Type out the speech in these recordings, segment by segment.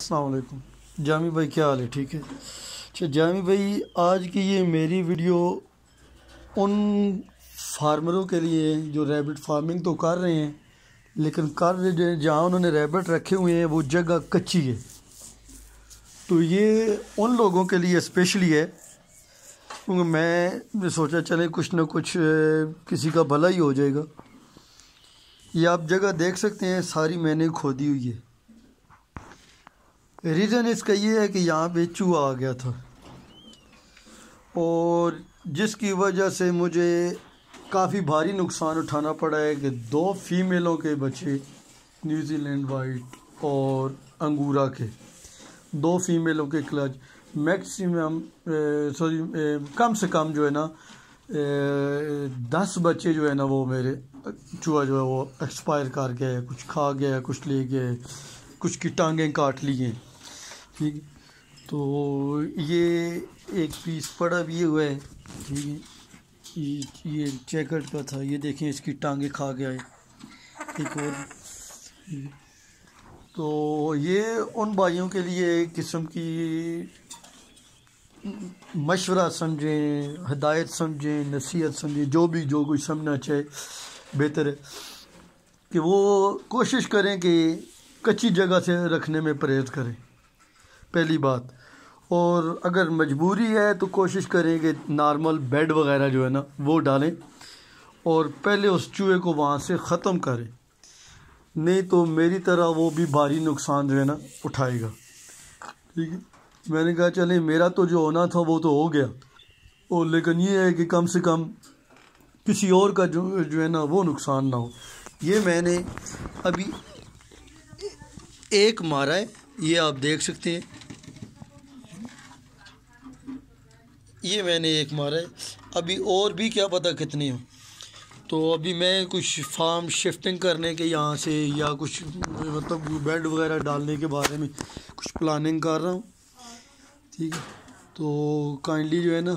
السلام علیکم جامی بھائی، کیا حال ہے؟ ٹھیک ہے؟ اچھا جامی بھائی، آج کی یہ میری ویڈیو ان فارمروں کے لیے جو ریبٹ فارمنگ تو کر رہے ہیں، لیکن جہاں انہوں نے ریبٹ رکھے ہوئے ہیں وہ جگہ کچی ہے، تو یہ ان لوگوں کے لیے اسپیشلی ہے، کیونکہ میں سوچا چلے کچھ نہ کچھ کسی کا بھلا ہی ہو جائے گا۔ یہ آپ جگہ دیکھ سکتے ہیں، ساری میں نے کھودی ہوئی ہے۔ ریزن اس کا یہ ہے کہ یہاں پہ چوہا آ گیا تھا، اور جس کی وجہ سے مجھے کافی بھاری نقصان اٹھانا پڑا ہے کہ 2 فیمیلوں کے بچے، نیوزی لینڈ وائٹ اور انگورا کے 2 فیمیلوں کے کلچ میکسیمم کم سے کم جو ہے نا 10 بچے جو ہے نا وہ میرے چوہا جو ہے وہ ایکسپائر کر گیا ہے، کچھ کھا گیا ہے، کچھ لے گیا ہے، کچھ کی ٹانگیں کاٹ لی ہیں، ٹھیک ہے؟ تو یہ ایک پیس پڑا بھی ہوا ہے، ٹھیک ہے؟ یہ چیکٹ کا تھا، یہ دیکھیں اس کی ٹانگیں کھا گیا ہے، ایک اور۔ تو یہ ان بھائیوں کے لیے ایک قسم کی مشورہ سمجھیں، ہدایت سمجھیں، نصیحت سمجھیں، جو کچھ سمجھنا چاہے بہتر ہے کہ وہ کوشش کریں کہ کچی جگہ سے رکھنے میں پرہیز کریں، پہلی بات۔ اور اگر مجبوری ہے تو کوشش کریں کہ نارمل بیڈ وغیرہ جو ہے نا وہ ڈالیں، اور پہلے اس چوہے کو وہاں سے ختم کریں، نہیں تو میری طرح وہ بھی بھاری نقصان جو ہے نا اٹھائے گا، ٹھیک ہے؟ میں نے کہا چلیں میرا تو جو ہونا تھا وہ تو ہو گیا، اور لیکن یہ ہے کہ کم سے کم کسی اور کا جو ہے نا وہ نقصان نہ ہو۔ یہ میں نے ابھی ایک مارا ہے، یہ آپ دیکھ سکتے ہیں، یہ میں نے ایک مارا ہے، ابھی اور بھی کیا پتہ کتنے ہوں۔ تو ابھی میں کچھ فارم شفٹنگ کرنے کے یہاں سے یا کچھ مطلب بیڈ وغیرہ ڈالنے کے بارے میں کچھ پلاننگ کر رہا ہوں، ٹھیک ہے؟ تو کائنڈلی جو ہے نا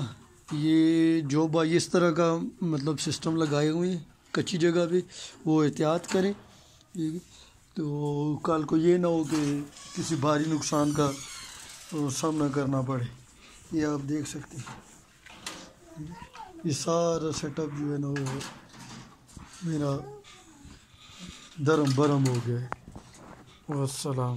یہ جو بھائی اس طرح کا مطلب سسٹم لگائے ہوئے ہیں کچی جگہ پہ، وہ احتیاط کریں، ٹھیک ہے؟ تو کل کو یہ نہ ہو کہ کسی بھاری نقصان کا سامنا کرنا پڑے۔ یہ آپ دیکھ سکتے ہیں، یہ سارا سیٹ اپ جو ہے نا وہ میرا درم برم ہو گیا ہے۔ والسلام۔